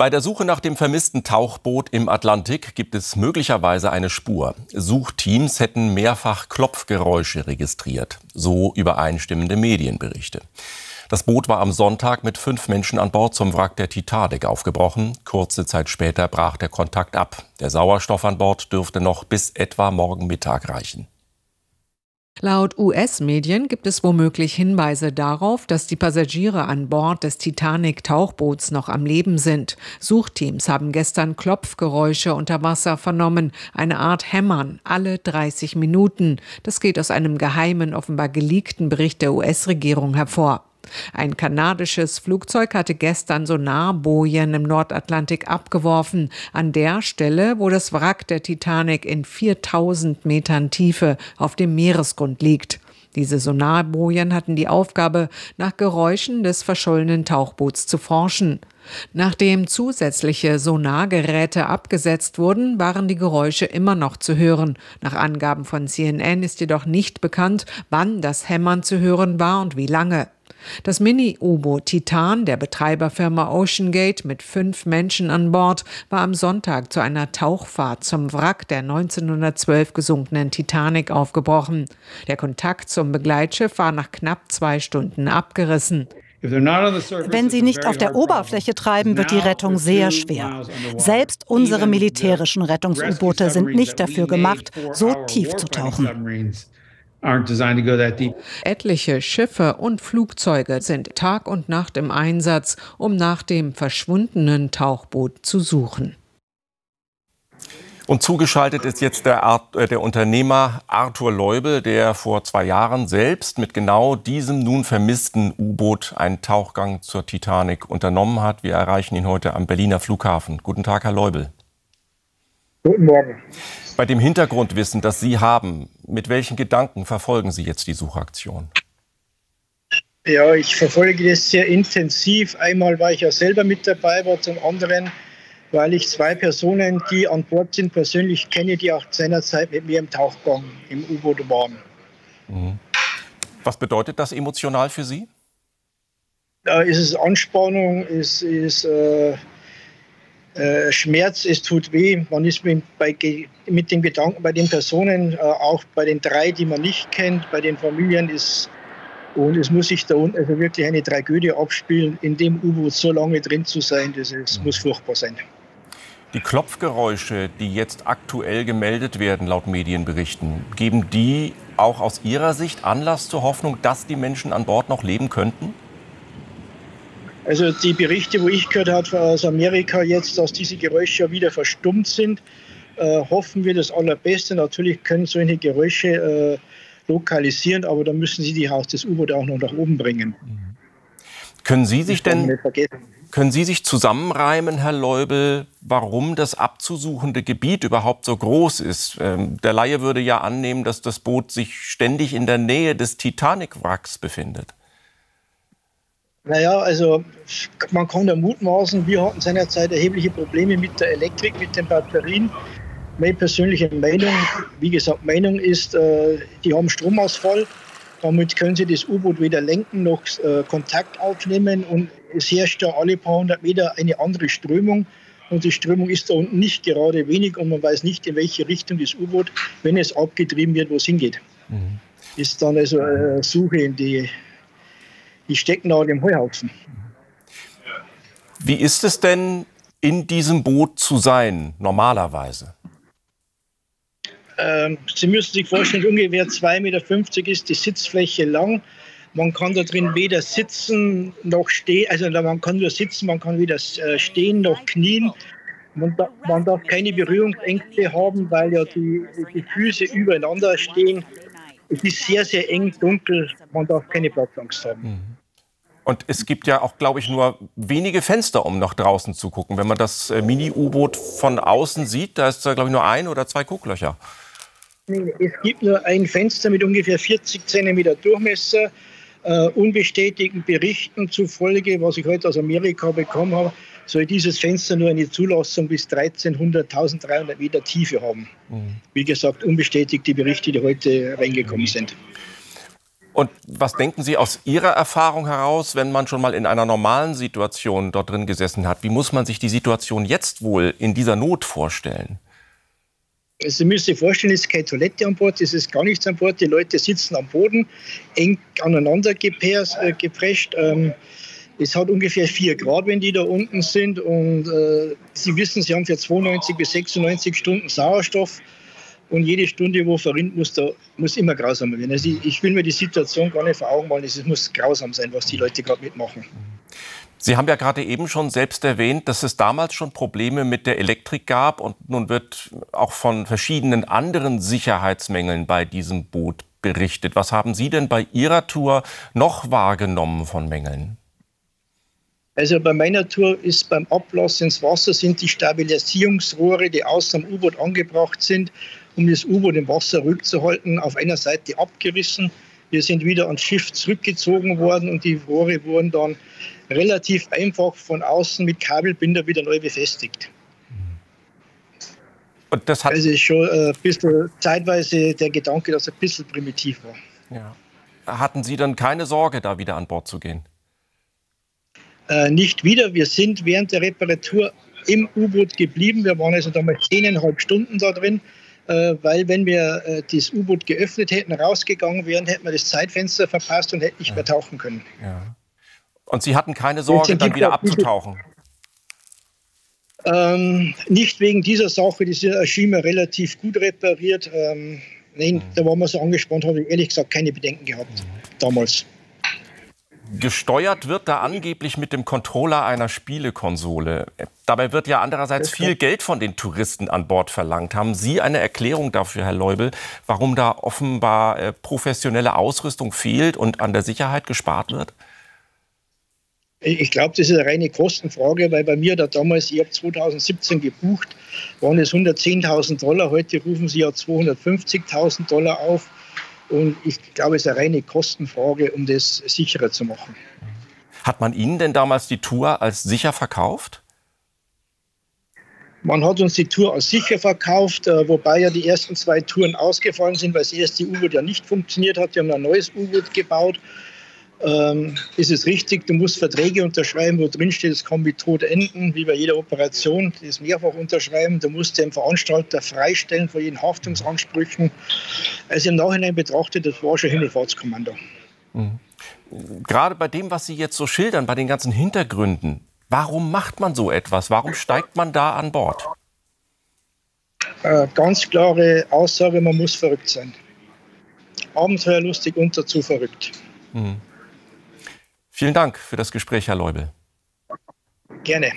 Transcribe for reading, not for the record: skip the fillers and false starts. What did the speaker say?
Bei der Suche nach dem vermissten Tauchboot im Atlantik gibt es möglicherweise eine Spur. Suchteams hätten mehrfach Klopfgeräusche registriert, so übereinstimmende Medienberichte. Das Boot war am Sonntag mit 5 Menschen an Bord zum Wrack der Titanic aufgebrochen. Kurze Zeit später brach der Kontakt ab. Der Sauerstoff an Bord dürfte noch bis etwa morgen Mittag reichen. Laut US-Medien gibt es womöglich Hinweise darauf, dass die Passagiere an Bord des Titanic-Tauchboots noch am Leben sind. Suchteams haben gestern Klopfgeräusche unter Wasser vernommen, eine Art Hämmern, alle 30 Minuten. Das geht aus einem geheimen, offenbar geleakten Bericht der US-Regierung hervor. Ein kanadisches Flugzeug hatte gestern Sonarbojen im Nordatlantik abgeworfen, an der Stelle, wo das Wrack der Titanic in 4000 Metern Tiefe auf dem Meeresgrund liegt. Diese Sonarbojen hatten die Aufgabe, nach Geräuschen des verschollenen Tauchboots zu forschen. Nachdem zusätzliche Sonargeräte abgesetzt wurden, waren die Geräusche immer noch zu hören. Nach Angaben von CNN ist jedoch nicht bekannt, wann das Hämmern zu hören war und wie lange. Das Mini-U-Boot Titan der Betreiberfirma OceanGate mit 5 Menschen an Bord war am Sonntag zu einer Tauchfahrt zum Wrack der 1912 gesunkenen Titanic aufgebrochen. Der Kontakt zum Begleitschiff war nach knapp 2 Stunden abgerissen. Wenn sie nicht auf der Oberfläche treiben, wird die Rettung sehr schwer. Selbst unsere militärischen Rettungs-U-Boote sind nicht dafür gemacht, so tief zu tauchen. Etliche Schiffe und Flugzeuge sind Tag und Nacht im Einsatz, um nach dem verschwundenen Tauchboot zu suchen. Und zugeschaltet ist jetzt der Unternehmer Arthur Leubel, der vor 2 Jahren selbst mit genau diesem nun vermissten U-Boot einen Tauchgang zur Titanic unternommen hat. Wir erreichen ihn heute am Berliner Flughafen. Guten Tag, Herr Leubel. Guten Morgen. Bei dem Hintergrundwissen, das Sie haben, mit welchen Gedanken verfolgen Sie jetzt die Suchaktion? Ja, ich verfolge das sehr intensiv. Einmal war ich ja selber mit dabei, aber zum anderen, weil ich 2 Personen, die an Bord sind, persönlich kenne, die auch seinerzeit mit mir im Tauchgang im U-Boot waren. Was bedeutet das emotional für Sie? Da ist es Anspannung, es ist Schmerz, es tut weh. Man ist mit dem Gedanken bei den Personen, auch bei den 3, die man nicht kennt, bei den Familien und es muss sich da unten also wirklich eine Tragödie abspielen, in dem U-Boot so lange drin zu sein, muss furchtbar sein. Die Klopfgeräusche, die jetzt aktuell gemeldet werden, laut Medienberichten, geben die auch aus Ihrer Sicht Anlass zur Hoffnung, dass die Menschen an Bord noch leben könnten? Also die Berichte, wo ich gehört habe aus Amerika jetzt, dass diese Geräusche wieder verstummt sind, hoffen wir das Allerbeste. Natürlich können solche Geräusche lokalisieren, aber dann müssen sie das U-Boot auch noch nach oben bringen. Können Sie sich zusammenreimen, Herr Leubel, warum das abzusuchende Gebiet überhaupt so groß ist? Der Laie würde ja annehmen, dass das Boot sich ständig in der Nähe des Titanic-Wracks befindet. Naja, also man kann da mutmaßen, wir hatten seinerzeit erhebliche Probleme mit der Elektrik, mit den Batterien. Meine persönliche Meinung, wie gesagt, Meinung ist, die haben Stromausfall. Damit können sie das U-Boot weder lenken noch Kontakt aufnehmen. Und es herrscht da alle paar 100 Meter eine andere Strömung. Und die Strömung ist da unten nicht gerade wenig und man weiß nicht, in welche Richtung das U-Boot, wenn es abgetrieben wird, wo es hingeht. Ist dann also eine Suche in die Stecknadel im Heuhaufen. Wie ist es denn, in diesem Boot zu sein, normalerweise? Sie müssen sich vorstellen, ungefähr 2,50 Meter ist die Sitzfläche lang. Man kann da drin weder sitzen noch stehen, also man kann nur sitzen, man kann weder stehen noch knien. Man darf keine Berührungsängste haben, weil ja die Füße übereinander stehen. Es ist sehr, sehr eng, dunkel, man darf keine Platzangst haben. Und es gibt ja auch, glaube ich, nur wenige Fenster, um nach draußen zu gucken. Wenn man das Mini-U-Boot von außen sieht, da ist da, glaube ich, nur 1 oder 2 Gucklöcher. Nee, es gibt nur ein Fenster mit ungefähr 40 cm Durchmesser. Unbestätigten Berichten zufolge, was ich heute aus Amerika bekommen habe, soll dieses Fenster nur eine Zulassung bis 1300 Meter Tiefe haben. Wie gesagt, unbestätigte Berichte, die heute reingekommen sind. Und was denken Sie aus Ihrer Erfahrung heraus, wenn man schon mal in einer normalen Situation dort drin gesessen hat? Wie muss man sich die Situation jetzt wohl in dieser Not vorstellen? Sie müssen sich vorstellen, es ist keine Toilette an Bord, es ist gar nichts an Bord. Die Leute sitzen am Boden, eng aneinander geprescht. Es hat ungefähr 4 Grad, wenn die da unten sind. Und Sie wissen, Sie haben für 92 bis 96 Stunden Sauerstoff. Und jede Stunde, wo verrinnt, muss immer grausamer werden. Also ich will mir die Situation gar nicht vor Augen malen. Es muss grausam sein, was die Leute gerade mitmachen. Sie haben ja gerade eben schon selbst erwähnt, dass es damals schon Probleme mit der Elektrik gab. Und nun wird auch von verschiedenen anderen Sicherheitsmängeln bei diesem Boot berichtet. Was haben Sie denn bei Ihrer Tour noch wahrgenommen von Mängeln? Also bei meiner Tour ist beim Ablass ins Wasser sind die Stabilisierungsrohre, die außen am U-Boot angebracht sind, um das U-Boot im Wasser rückzuhalten, auf einer Seite abgerissen. Wir sind wieder ans Schiff zurückgezogen worden und die Rohre wurden dann relativ einfach von außen mit Kabelbinder wieder neu befestigt. Und das hat also ist schon ein bisschen zeitweise der Gedanke, dass es ein bisschen primitiv war. Ja. Hatten Sie dann keine Sorge, da wieder an Bord zu gehen? Nicht wieder. Wir sind während der Reparatur im U-Boot geblieben. Wir waren also damals 10,5 Stunden da drin, weil wenn wir das U-Boot geöffnet hätten, rausgegangen wären, hätten wir das Zeitfenster verpasst und hätten nicht mehr tauchen können. Ja. Und Sie hatten keine Sorge, dann wieder abzutauchen? Nicht wegen dieser Sache. Die erschien mir relativ gut repariert. Nein, da waren wir so angespannt, habe ich ehrlich gesagt keine Bedenken gehabt damals. Gesteuert wird da angeblich mit dem Controller einer Spielekonsole. Dabei wird ja andererseits viel Geld von den Touristen an Bord verlangt. Haben Sie eine Erklärung dafür, Herr Leubel, warum da offenbar professionelle Ausrüstung fehlt und an der Sicherheit gespart wird? Ich glaube, das ist eine reine Kostenfrage, weil bei mir da damals, ich habe 2017 gebucht, waren es $110.000. Heute rufen Sie ja $250.000 auf. Und ich glaube, es ist eine reine Kostenfrage, um das sicherer zu machen. Hat man Ihnen denn damals die Tour als sicher verkauft? Man hat uns die Tour als sicher verkauft, wobei ja die ersten 2 Touren ausgefallen sind, weil das erste U-Boot ja nicht funktioniert hat. Wir haben ein neues U-Boot gebaut. Ist es richtig, du musst Verträge unterschreiben, wo drin steht, es kann mit Tod enden, wie bei jeder Operation, das mehrfach unterschreiben. Du musst den Veranstalter freistellen von jeden Haftungsansprüchen. Also im Nachhinein betrachtet, das war schon Himmelfahrtskommando. Mhm. Gerade bei dem, was Sie jetzt so schildern, bei den ganzen Hintergründen, warum macht man so etwas? Warum steigt man da an Bord? Ganz klare Aussage, man muss verrückt sein. Abenteuerlustig und dazu verrückt. Mhm. Vielen Dank für das Gespräch, Herr Leubel. Gerne.